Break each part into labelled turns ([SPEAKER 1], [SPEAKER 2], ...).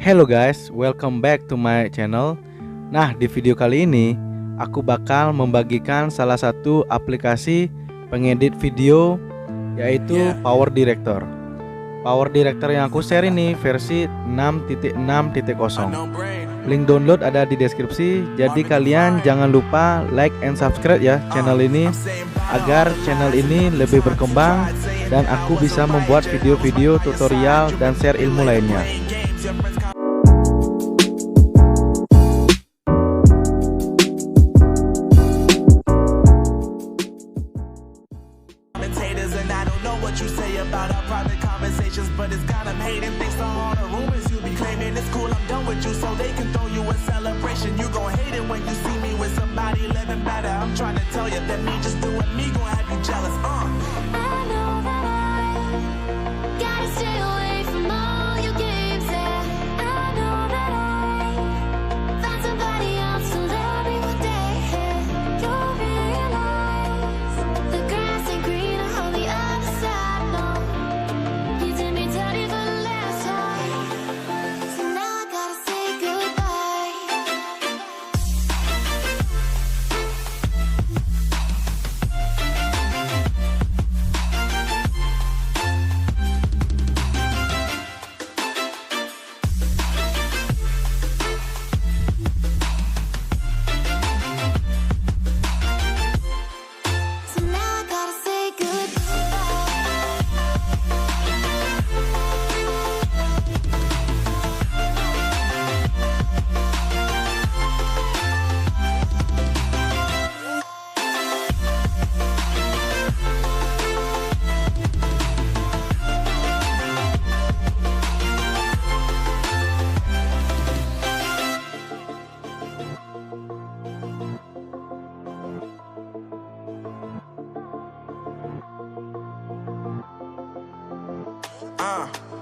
[SPEAKER 1] Hello guys, welcome back to my channel. Nah, di video kali ini aku bakal membagikan salah satu aplikasi pengedit video, yaitu PowerDirector. PowerDirector yang aku share ini versi 6.6.0. Link download ada di deskripsi. Jadi kalian jangan lupa like and subscribe ya channel ini, agar channel ini lebih berkembang dan aku bisa membuat video-video tutorial dan share ilmu lainnya.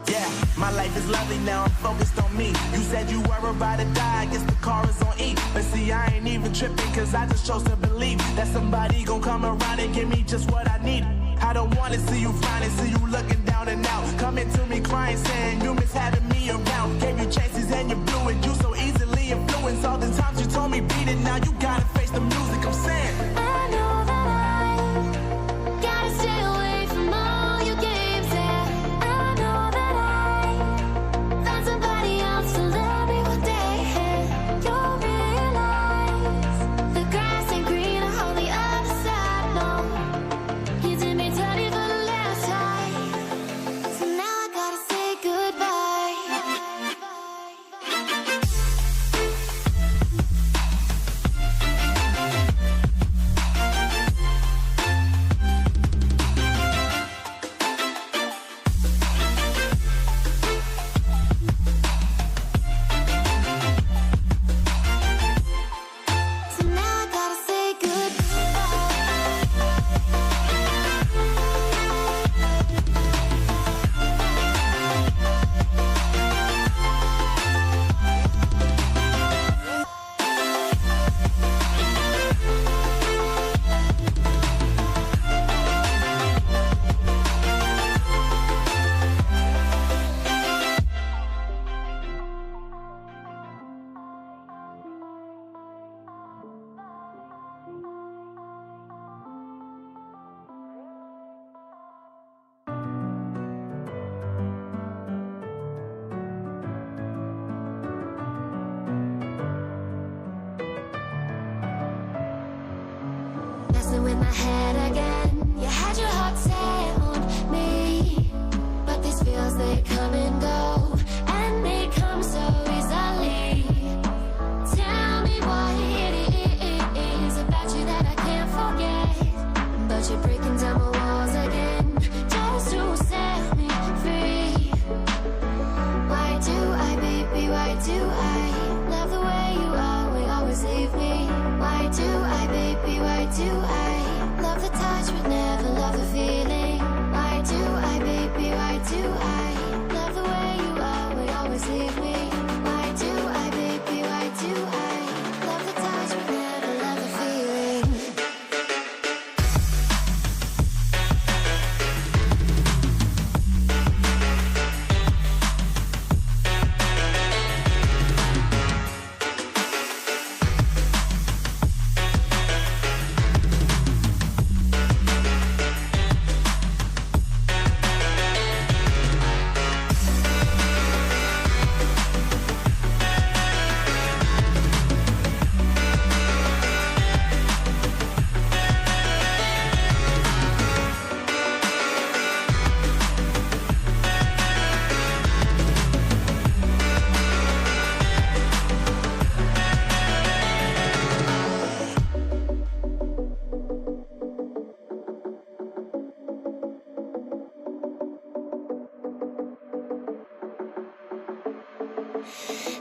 [SPEAKER 2] Yeah, my life is lovely now, I'm focused on me. You said you were about to die, I guess the car is on E. But see, I ain't even tripping, cause I just chose to believe that somebody gon' come around and give me just what I need. I don't wanna see you flying, see you looking down and out, coming to me crying, saying you miss having me around. Gave you chances and you blew it, you so easily influenced. All the times you told me beat it, now you gotta face the music. I'm saying
[SPEAKER 3] I know that I gotta stay away from all your games, yeah. I know that I found somebody else to love me one day, and you'll realize the grass ain't greener on the other side, no. You did me dirty for the last time, so now I gotta say goodbye. So now I gotta say messing with my head again. You had your heart set on me, but these feels, they come and go, and they come so easily. Tell me what it is about you that I can't forget, but you're breaking down my walls again, just to set me free. Why do I, baby, why do I love the way you always leave me? Why do I, baby, why do I love the touch but never love the feeling? Why do I, baby, why do I love the way you always leave me? Why do I, baby, why do I love the touch but never love the feeling?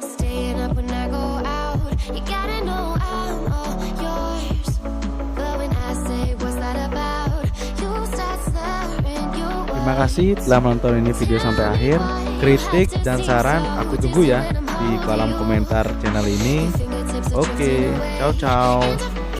[SPEAKER 3] Staying up when I go out, you gotta know I'm all yours. But when I say what's that about, you start slurring your words.
[SPEAKER 1] Terima kasih telah menonton ini video sampai akhir. Kritik dan saran aku tunggu ya di kolom komentar channel ini. Oke, ciao ciao.